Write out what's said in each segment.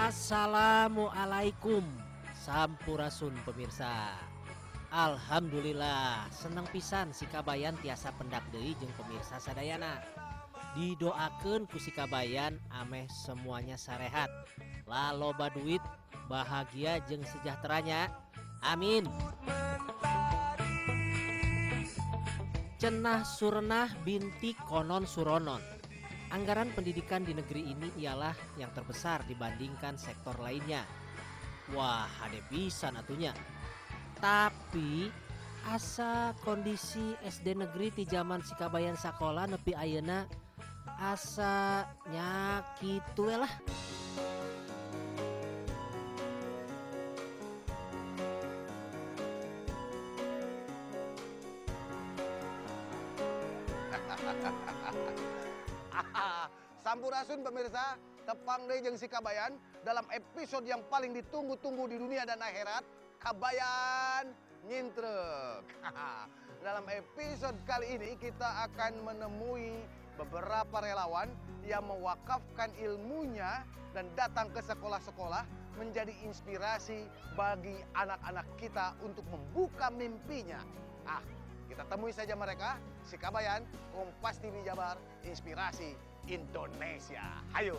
Assalamualaikum Sampurasun pemirsa. Alhamdulillah senang pisan si Kabayan tiasa pendak deui jeung pemirsa sadayana. Didoakeun ku si Kabayan ameh semuanya sarehat, laloba duit, bahagia jeung sejahteranya. Amin. Cenah surenah binti konon suronon. Anggaran pendidikan di negeri ini ialah yang terbesar dibandingkan sektor lainnya. Wah, hade pisan atunya. Tapi asa kondisi SD negeri di zaman si Kabayan sakola nepi ayeuna asa nya kitu we lah. Sampurasun pemirsa, tepang deui jeung si Kabayan dalam episode yang paling ditunggu-tunggu di dunia dan akhirat, Kabayan Nyintrek. Dalam episode kali ini kita akan menemui beberapa relawan yang mewakafkan ilmunya dan datang ke sekolah-sekolah menjadi inspirasi bagi anak-anak kita untuk membuka mimpinya. Kita temui saja mereka, si Kabayan, Kompas TV Jabar, inspirasi Indonesia. Hayo.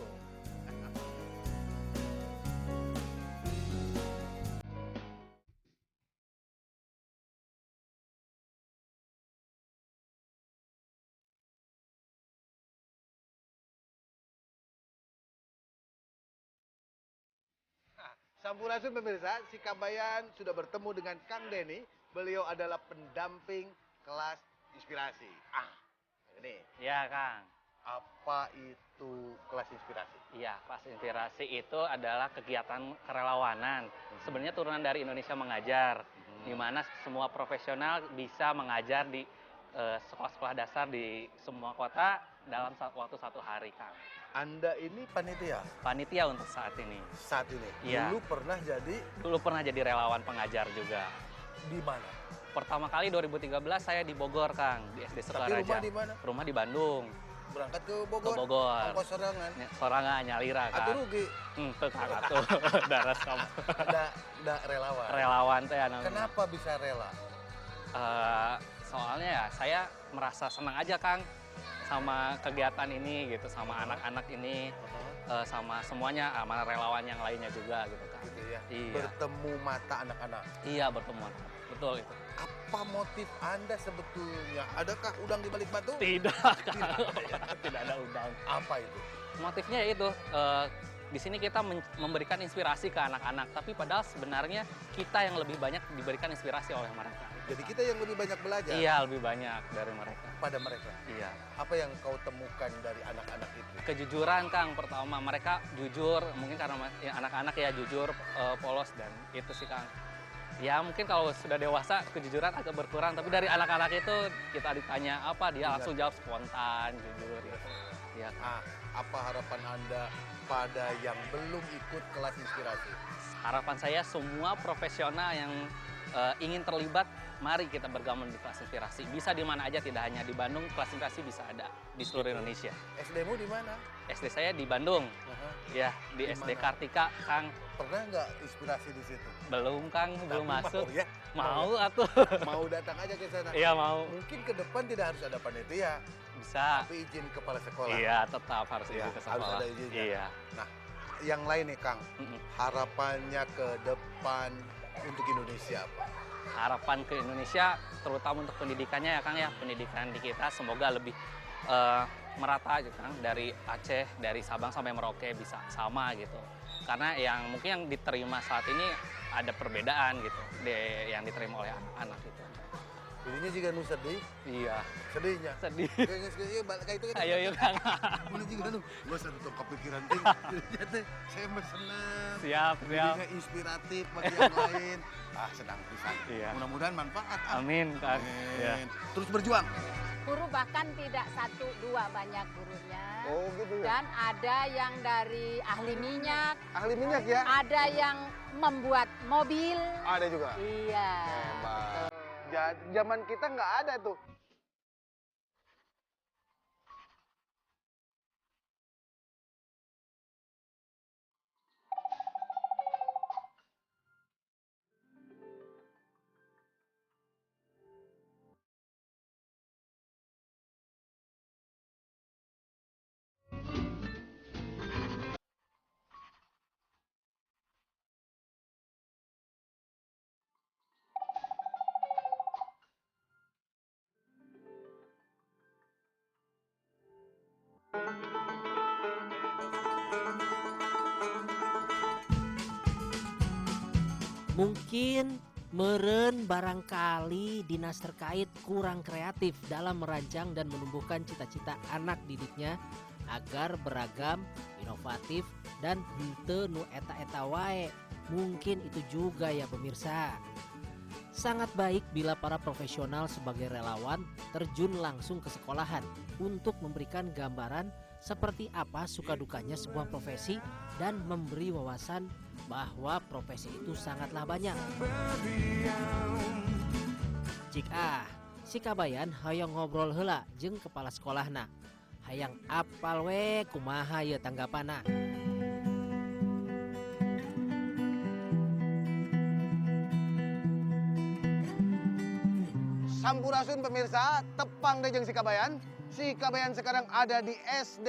Sampurasun pemirsa, si Kabayan sudah bertemu dengan Kang Denny. Beliau adalah pendamping kelas inspirasi. Ini. Iya, Kang. Apa itu kelas inspirasi? Iya, kelas inspirasi itu adalah kegiatan kerelawanan. Sebenarnya turunan dari Indonesia Mengajar, di mana semua profesional bisa mengajar di sekolah-sekolah dasar di semua kota dalam waktu 1 hari, Kang. Anda ini panitia? Panitia untuk saat ini. Saat ini? Iya. Dulu pernah jadi relawan pengajar juga. di mana? Pertama kali 2013 saya di Bogor, Kang, di SD Sukaraja. Tapi rumah di mana? Rumah di Bandung. Berangkat ke Bogor? Ke Bogor. Ongkos sorangan? Sorangan nyalira, Kang. Atau rugi? Itu Kang, atuh. Daras kamu. Da relawan? Relawan teh namanya. Kenapa bisa rela? Soalnya ya saya merasa senang aja, Kang, sama kegiatan ini gitu, sama anak-anak ini, sama semuanya, sama relawan yang lainnya juga gitu, Kang. Gitu ya? Iya. Bertemu mata anak-anak? Iya, bertemu. Betul itu. Apa motif Anda sebetulnya? Adakah udang di balik batu? Tidak, Kang. Tidak ada udang. Apa itu? Motifnya itu, di sini kita memberikan inspirasi ke anak-anak, tapi padahal sebenarnya kita yang lebih banyak diberikan inspirasi oleh mereka. Jadi kita yang lebih banyak belajar? Iya, lebih banyak dari mereka. Pada mereka? Iya. Apa yang kau temukan dari anak-anak itu? Kejujuran, Kang, pertama. Mereka jujur, mungkin karena ya, anak-anak ya jujur, polos, dan itu sih, Kang. Ya mungkin kalau sudah dewasa kejujuran agak berkurang, tapi dari anak-anak itu kita ditanya apa, dia langsung jawab spontan, jujur gitu. Ya, Kang. Apa harapan Anda pada yang belum ikut kelas inspirasi? Harapan saya semua profesional yang ingin terlibat, mari kita bergabung di kelas inspirasi. Bisa di mana aja, tidak hanya di Bandung, kelas inspirasi bisa ada di seluruh Indonesia. SD-mu di mana? SD saya di Bandung, ya di SD Kartika, Kang. Pernah nggak inspirasi di situ? Belum, Kang, belum masuk. Mau, ya? Mau atuh. Mau datang aja ke sana? Iya, mau. Mungkin ke depan tidak harus ada panitia. Bisa. Tapi izin kepala sekolah. Iya, tetap harus Iya, izin ke harus sekolah. ada izinnya. Iya. Nah, yang lain nih, Kang. Harapannya ke depan untuk Indonesia apa? Harapan ke Indonesia, terutama untuk pendidikannya ya, Kang, ya. Pendidikan di kita semoga lebih merata gitu, Kang. Dari Aceh, dari Sabang sampai Merauke bisa sama gitu. Karena yang mungkin yang diterima saat ini ada perbedaan gitu, yang diterima oleh anak-anak gitu. Jadinya juga nu sedih. Iya. Sedihnya. Sedih. Kayaknya balik kayak itu kan. Ayo, Kang. Mana juga nu. Gua satu kepikiran ting. Jadi saya mah senang. Siap. Jadinya inspiratif bagi yang lain. Senang pisan. Iya. Mudah-mudahan manfaat. Amin, Kang. Ya. Terus berjuang. Guru bahkan tidak 1, 2 banyak gurunya. Oh gitu ya. Dan ada yang dari ahli minyak, Ahli minyak ya? ada yang membuat mobil. Ada juga. Iya. Hebat. Zaman kita nggak ada tuh. Mungkin meren barangkali dinas terkait kurang kreatif dalam merancang dan menumbuhkan cita-cita anak didiknya agar beragam, inovatif, dan henteu nu eta-eta wae. Mungkin itu juga ya pemirsa. Sangat baik bila para profesional sebagai relawan terjun langsung ke sekolahan untuk memberikan gambaran seperti apa suka dukanya sebuah profesi dan memberi wawasan bahwa profesi itu sangatlah banyak. Jika si Kabayan hayang ngobrol heula jeung kepala sekolahna, hayang apal we kumaha ye tanggapana. Sampurasun pemirsa, tepang deh jeung si Kabayan. Si Kabayan sekarang ada di SD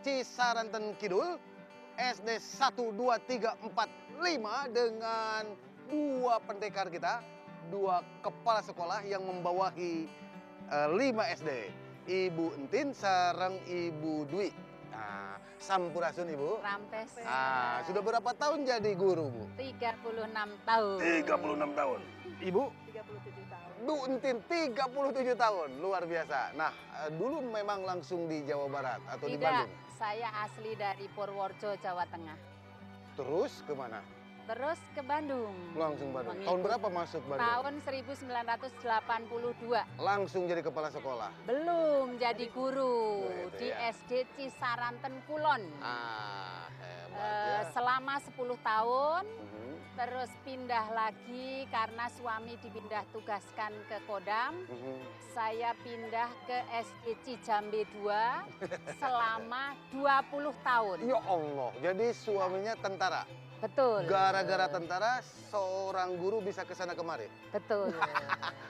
Cisaranten Kidul, SD 1, 2, 3, 4, 5 dengan dua pendekar kita, dua kepala sekolah yang membawahi 5 SD. Ibu Entin sareng Ibu Dwi. Nah, sampurasun Ibu. Rampes. Sudah berapa tahun jadi guru, Bu? 36 tahun. 36 tahun. Ibu? 37 tahun. Bu Entin 37 tahun, luar biasa. Nah, dulu memang langsung di Jawa Barat atau di Tidak, Bandung? saya asli dari Purworejo, Jawa Tengah. Terus kemana? Terus ke Bandung. Langsung Bandung. Mengikut. Tahun berapa masuk Bandung? Tahun 1982. Langsung jadi kepala sekolah. Belum jadi guru Oh, itu di ya. SD Cisaranten Kulon. Hebat ya. Selama 10 tahun. Mhm, Terus pindah lagi karena suami dipindah tugaskan ke Kodam. mhm. Saya pindah ke SD Cijambe 2 selama 20 tahun. Ya Allah, jadi suaminya tentara. Betul. Gara-gara tentara, seorang guru bisa ke sana kemari. Betul.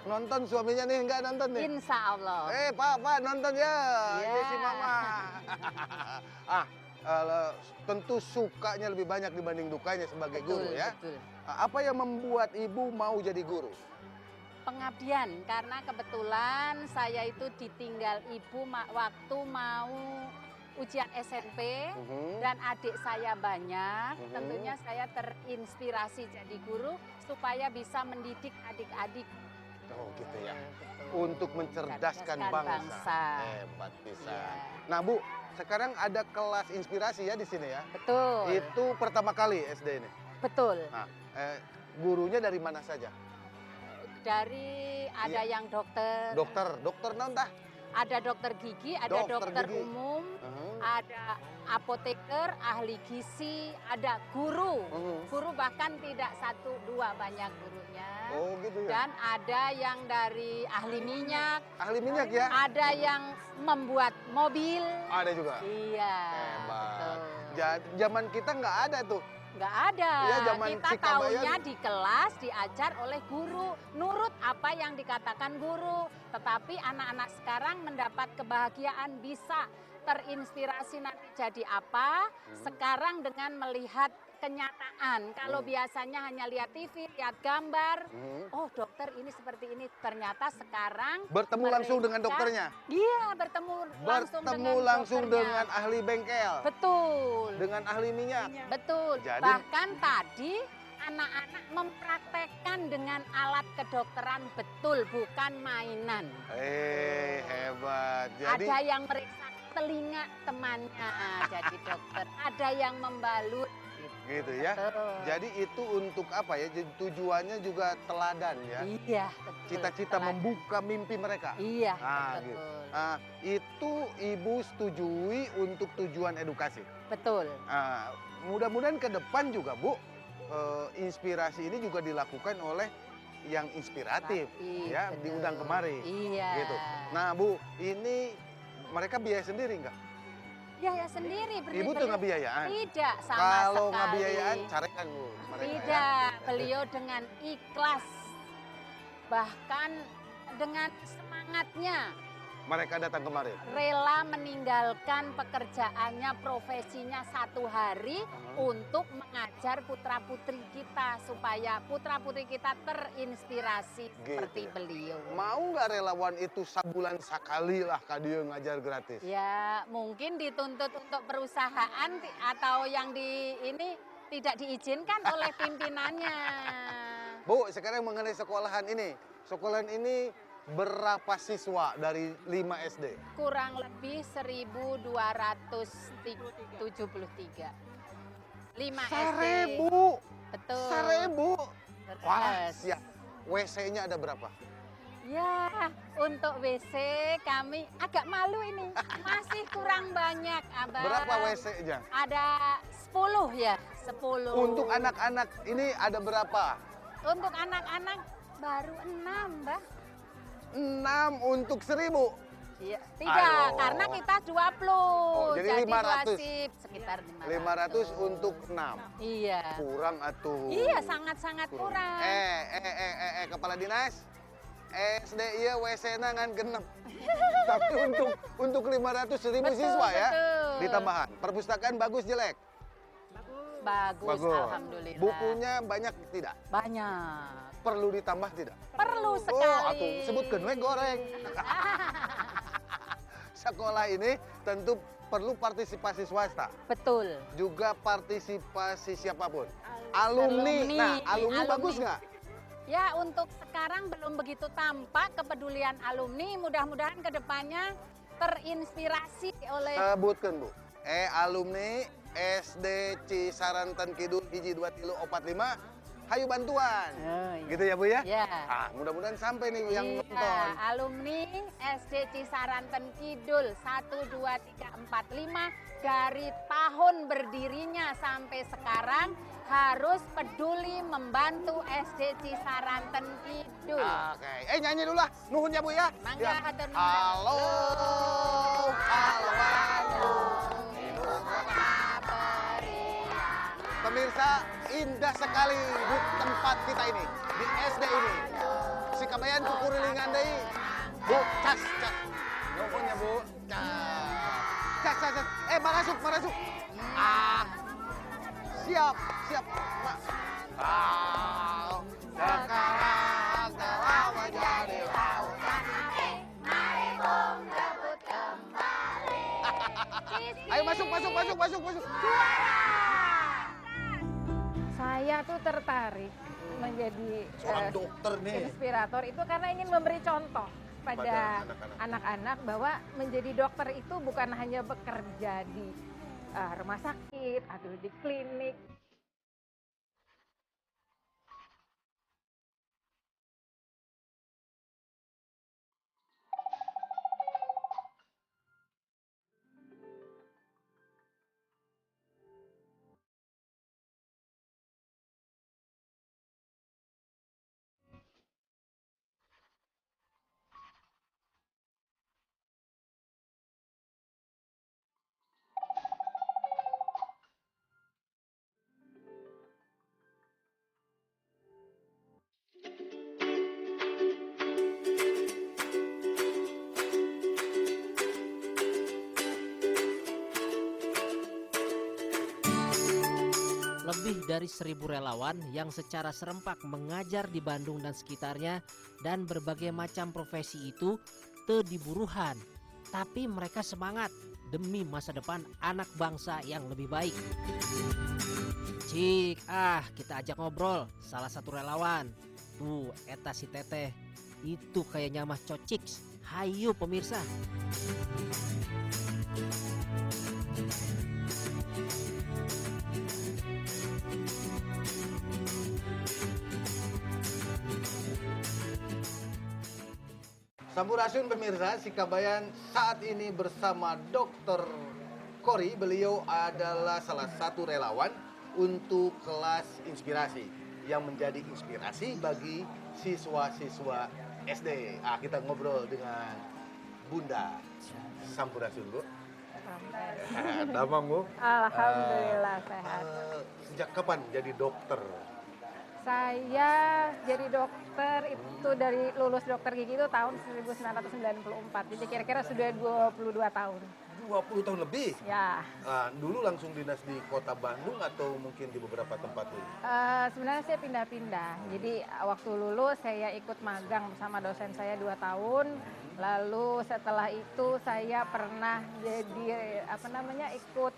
Nonton suaminya nih, enggak nonton nih? Insya Allah. Pak, nonton ya. Ya. Ini si Mama. Tentu sukanya lebih banyak dibanding dukanya sebagai Betul, guru ya. betul. Apa yang membuat ibu mau jadi guru? Pengabdian, karena kebetulan saya itu ditinggal ibu waktu mau ujian SMP Mhm. dan adik saya banyak. Mhm. Tentunya saya terinspirasi jadi guru supaya bisa mendidik adik-adik. Oh gitu ya. Betul. Untuk mencerdaskan bangsa. Hebat bisa. Iya. Nah Bu, sekarang ada kelas inspirasi ya di sini ya. Betul. Itu pertama kali SD ini. Betul. Nah, gurunya dari mana saja? Dari ada yang dokter, Dokter non tah? ada dokter gigi, ada Dokter dokter gigi. umum, Mhm. ada apoteker, ahli gizi, ada guru. Mhm. Guru bahkan tidak 1, 2 banyak gurunya. Oh gitu ya. Dan ada yang dari ahli minyak, Ahli minyak ya? ada yang membuat mobil. Ada juga. Iya. Hebat. betul. Zaman kita nggak ada tuh. Nggak ada. Iya, zaman Kita si Kabayan. taunya di kelas diajar oleh guru, nurut apa yang dikatakan guru. Tetapi anak-anak sekarang mendapat kebahagiaan bisa terinspirasi nanti jadi apa. Sekarang dengan melihat kenyataan. Kalau biasanya hanya lihat TV, lihat gambar. Mhm. Oh dokter ini seperti ini. Ternyata sekarang Bertemu langsung dengan mereka- dokternya. Iya bertemu langsung Bertemu dengan langsung dokternya. dengan ahli bengkel. Betul. Dengan ahli minyak. Betul. Jadi- Bahkan tadi anak-anak mempraktekkan dengan alat kedokteran betul, bukan mainan. Hebat. Jadi Ada yang meriksa telinga temannya jadi dokter. Ada yang membalut. gitu ya. Betul. Jadi itu untuk apa ya? Jadi tujuannya juga teladan ya. Iya, betul. Cita-cita Telah- membuka mimpi mereka. Iya, Gitu. betul. Itu ibu setujui untuk tujuan edukasi. Betul. Mudah-mudahan ke depan juga Bu, inspirasi ini juga dilakukan oleh yang inspiratif, ya, Betul. diundang kemari. Iya. Gitu. Nah Bu, ini mereka biaya sendiri nggak? Biaya sendiri. Ibu tuh nggak biayaan? Tidak, sama Kalau sekali. nggak biayaan, carikan Bu mereka ya. Tidak, beliau dengan ikhlas, bahkan dengan semangatnya mereka datang kemari? Rela meninggalkan pekerjaannya, profesinya 1 hari untuk mengajar putra-putri kita supaya putra-putri kita terinspirasi seperti ya. beliau. Mau nggak relawan itu sabulan sekali lah Kadio ngajar gratis? Ya, mungkin dituntut untuk perusahaan atau yang di ini tidak diizinkan oleh pimpinannya. Bu, sekarang mengenai sekolahan ini. Sekolahan ini berapa siswa dari 5 SD? Kurang lebih 1.273. 5 SD. 1.000. Betul. 1.000. Wah, Terus. siap. WC-nya ada berapa? Ya, untuk WC kami agak malu ini. Masih kurang banyak, Abang. Berapa WC-nya? Ada 10 ya, 10. Untuk anak-anak ini ada berapa? Untuk anak-anak baru 6, Mbak. 6 untuk 1.000. Iya, tidak, Aduh. karena kita 20. Oh, jadi 500. wasip sekitar 500 untuk 6. Iya. Kurang atuh. Iya, sangat-sangat kurang. Kepala dinas. SD iya WC-na ngan genep. Tapi untuk 500.000 Betul, siswa ya. betul. Ditambahan. Perpustakaan bagus jelek? Bagus, alhamdulillah. Bukunya banyak tidak? Banyak. Perlu ditambah tidak? Perlu Oh, sekali. atuh sebutkeun we goreng. Sekolah ini tentu perlu partisipasi swasta, Betul. juga partisipasi siapapun. Alumni. Nah, alumni bagus nggak? Ya, untuk sekarang belum begitu tampak kepedulian alumni. Mudah-mudahan kedepannya terinspirasi oleh Sebutkan Bu. Alumni SD Cisaranten Kidul hiji 2 3 4 5 hayu bantuan. Oh, iya. Gitu ya Bu ya? Ya. Mudah-mudahan sampai nih yang Iya, nonton. alumni SD Cisaranten Kidul 1 2 3 4 5 dari tahun berdirinya sampai sekarang harus peduli membantu SD Cisaranten Kidul. Oke. Nyanyi dulu lah. Nuhun ya Bu ya. Mangga, Ya. hatur nuhun. Halo. Halo. Pemirsa, indah sekali di tempat kita ini, di SD ini. Si Kabayan Kukurilingan deui. Bu, cas. Nuhun ya Bu. Cas. Marasuk. Siap. Mak. Sekarang telah menjadi lautan. Ayo masuk. Saya tuh tertarik menjadi Seorang dokter nih. inspirator itu karena ingin memberi contoh pada anak-anak. anak-anak bahwa menjadi dokter itu bukan hanya bekerja di rumah sakit atau di klinik. Lebih dari 1.000 relawan yang secara serempak mengajar di Bandung dan sekitarnya dan berbagai macam profesi itu teu diburuhan. Tapi mereka semangat demi masa depan anak bangsa yang lebih baik. Cik, kita ajak ngobrol salah satu relawan. Tuh, eta si Teteh. Itu kayaknya mah cociks. Hayu pemirsa. Sampurasun pemirsa, si Kabayan saat ini bersama Dr. Kori. Beliau adalah salah satu relawan untuk kelas inspirasi yang menjadi inspirasi bagi siswa-siswa SD. Kita ngobrol dengan Bunda. Sampurasun Bu. Damang Bu. Alhamdulillah sehat. Sejak kapan jadi dokter? Saya jadi dokter itu dari lulus dokter gigi itu tahun 1994. Jadi kira-kira sudah 22 tahun. 20 tahun lebih. Ya, Dulu langsung dinas di kota Bandung atau mungkin di beberapa tempat dulu? sebenarnya saya pindah-pindah. Jadi waktu lulus saya ikut magang bersama dosen saya 2 tahun. Lalu setelah itu saya pernah jadi ikut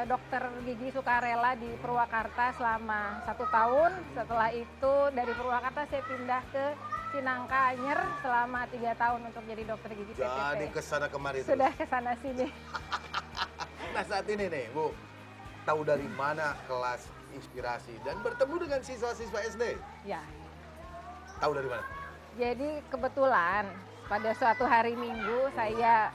dokter gigi sukarela di Purwakarta selama 1 tahun. Setelah itu dari Purwakarta saya pindah ke Cinangka Anyer selama 3 tahun untuk jadi dokter gigi PPP. Jadi kesana kemari terus. Sudah ke sana sini. Nah saat ini nih Bu, tahu dari mana kelas inspirasi dan bertemu dengan siswa-siswa SD? Ya. Tahu dari mana? Jadi kebetulan pada suatu hari Minggu saya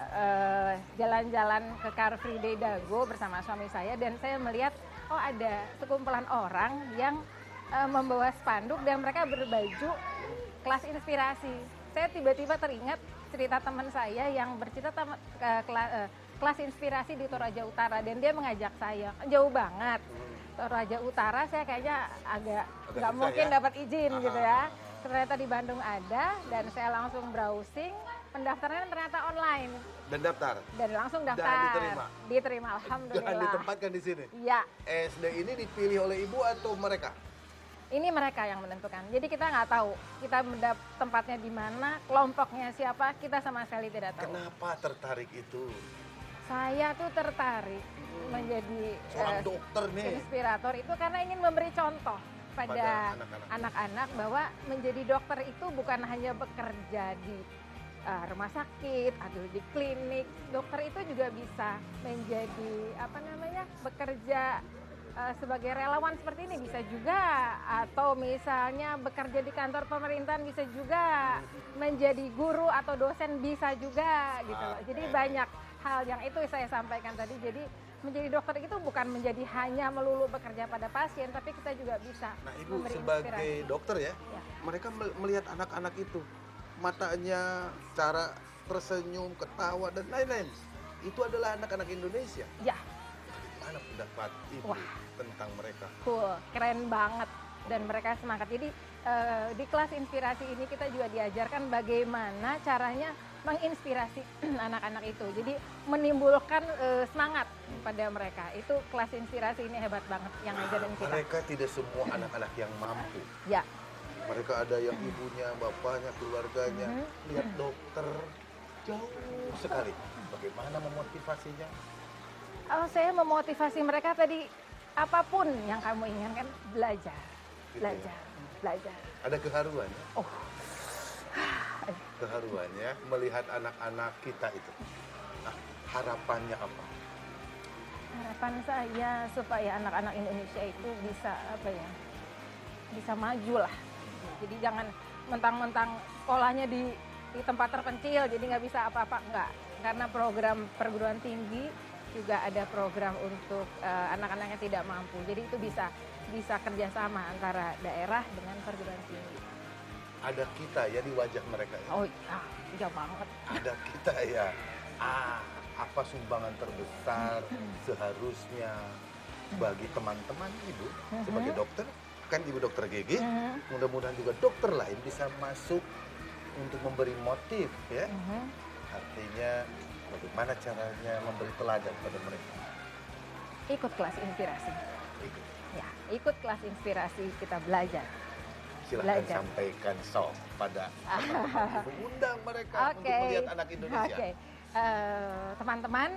jalan-jalan ke Car Free Day Dago bersama suami saya dan saya melihat ada sekumpulan orang yang membawa spanduk dan mereka berbaju kelas inspirasi. Saya tiba-tiba teringat cerita teman saya yang bercerita kelas inspirasi di Toraja Utara dan dia mengajak saya. Jauh banget. Toraja Utara saya kayaknya agak nggak susah mungkin ya? dapat izin gitu ya. Ternyata di Bandung ada dan saya langsung browsing, pendaftaran ternyata online Dan daftar? dan langsung daftar. Dan diterima? Diterima, Dan alhamdulillah. ditempatkan di sini? Iya, SD ini dipilih oleh ibu atau mereka? ini mereka yang menentukan. Jadi kita nggak tahu kita tempatnya di mana, kelompoknya siapa, kita sama sekali tidak tahu. Kenapa tertarik itu? Saya tuh tertarik menjadi Seorang dokter nih. inspirator itu karena ingin memberi contoh pada Pada anak-anak. anak-anak bahwa menjadi dokter itu bukan hanya bekerja di rumah sakit atau di klinik. Dokter itu juga bisa menjadi bekerja sebagai relawan seperti ini bisa juga, atau misalnya bekerja di kantor pemerintahan bisa juga, menjadi guru atau dosen bisa juga gitu loh. Jadi banyak hal yang itu saya sampaikan tadi. Jadi menjadi dokter itu bukan menjadi hanya melulu bekerja pada pasien, tapi kita juga bisa Nah ibu memberi sebagai inspirasi. dokter ya, Ya. mereka melihat anak-anak itu, matanya, cara tersenyum, ketawa dan lain-lain. Itu adalah anak-anak Indonesia. Ya, Mana pendapat ibu Wah. tentang mereka? cool, keren banget dan mereka semangat. Jadi di kelas inspirasi ini kita juga diajarkan bagaimana caranya menginspirasi anak-anak itu. Jadi menimbulkan semangat pada mereka. Itu kelas inspirasi ini hebat banget yang ngajarin kita. Mereka tidak semua anak-anak yang mampu. Ya, Mereka ada yang ibunya, bapaknya, keluarganya. Lihat dokter jauh sekali. Bagaimana memotivasinya? saya memotivasi mereka tadi, apapun yang kamu inginkan, belajar, Gitu ya. belajar, belajar. Ada keharuannya. Oh. Keharuannya melihat anak-anak kita itu. Nah, harapannya apa? Harapan saya supaya anak-anak Indonesia itu bisa bisa maju lah. Jadi jangan mentang-mentang sekolahnya di tempat terpencil, jadi nggak bisa apa-apa, enggak. Karena program perguruan tinggi juga ada program untuk anak-anak yang tidak mampu. Jadi itu bisa kerjasama antara daerah dengan perguruan tinggi. Ada kita ya di wajah mereka ya. Oh iya banget. Ada kita ya. Apa sumbangan terbesar seharusnya bagi teman-teman ibu sebagai dokter? Kan ibu dokter gigi, mudah-mudahan juga dokter lain bisa masuk untuk memberi motif ya. Artinya bagaimana caranya memberi teladan pada mereka. Ikut kelas inspirasi. Ikut. Ya, ikut kelas inspirasi, kita belajar. Silahkan Belajar. sampaikan pada teman-teman ibu, undang mereka untuk melihat anak Indonesia. Oke. Teman-teman,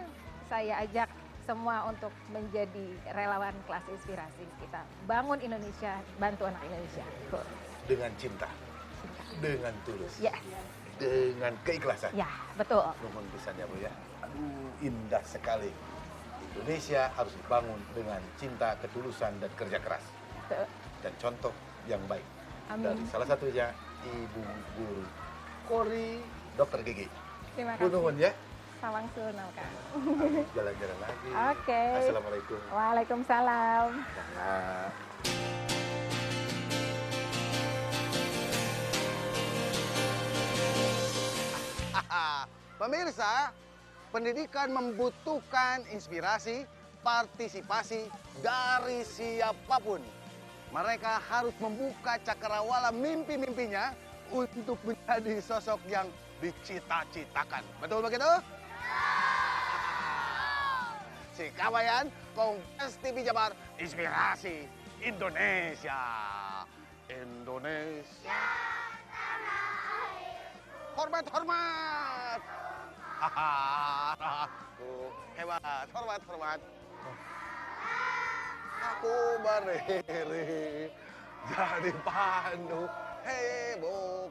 saya ajak semua untuk menjadi relawan kelas inspirasi. Kita bangun Indonesia, bantu anak Indonesia. Cool. Dengan cinta, dengan tulus, Yes. dengan keikhlasan. Ya, betul. Nuhun pisan ya Bu ya. Aduh, indah sekali. Indonesia harus dibangun dengan cinta, ketulusan, dan kerja keras. Betul. Dan contoh yang baik. Amin. Dari salah satunya Ibu Guru Kori Dokter Gigi. Terima Bu kasih. nuhun ya. Salam sunal, Kak. Jalan-jalan lagi. Oke. Assalamualaikum. Waalaikumsalam. Nah. Pemirsa, pendidikan membutuhkan inspirasi, partisipasi dari siapapun. Mereka harus membuka cakrawala mimpi-mimpinya untuk menjadi sosok yang dicita-citakan. Betul begitu? Si Kabayan, Kompas TV Jabar, inspirasi Indonesia. Indonesia. Hormat, hormat. Hebat, hormat, hormat. Aku berdiri jadi pandu heboh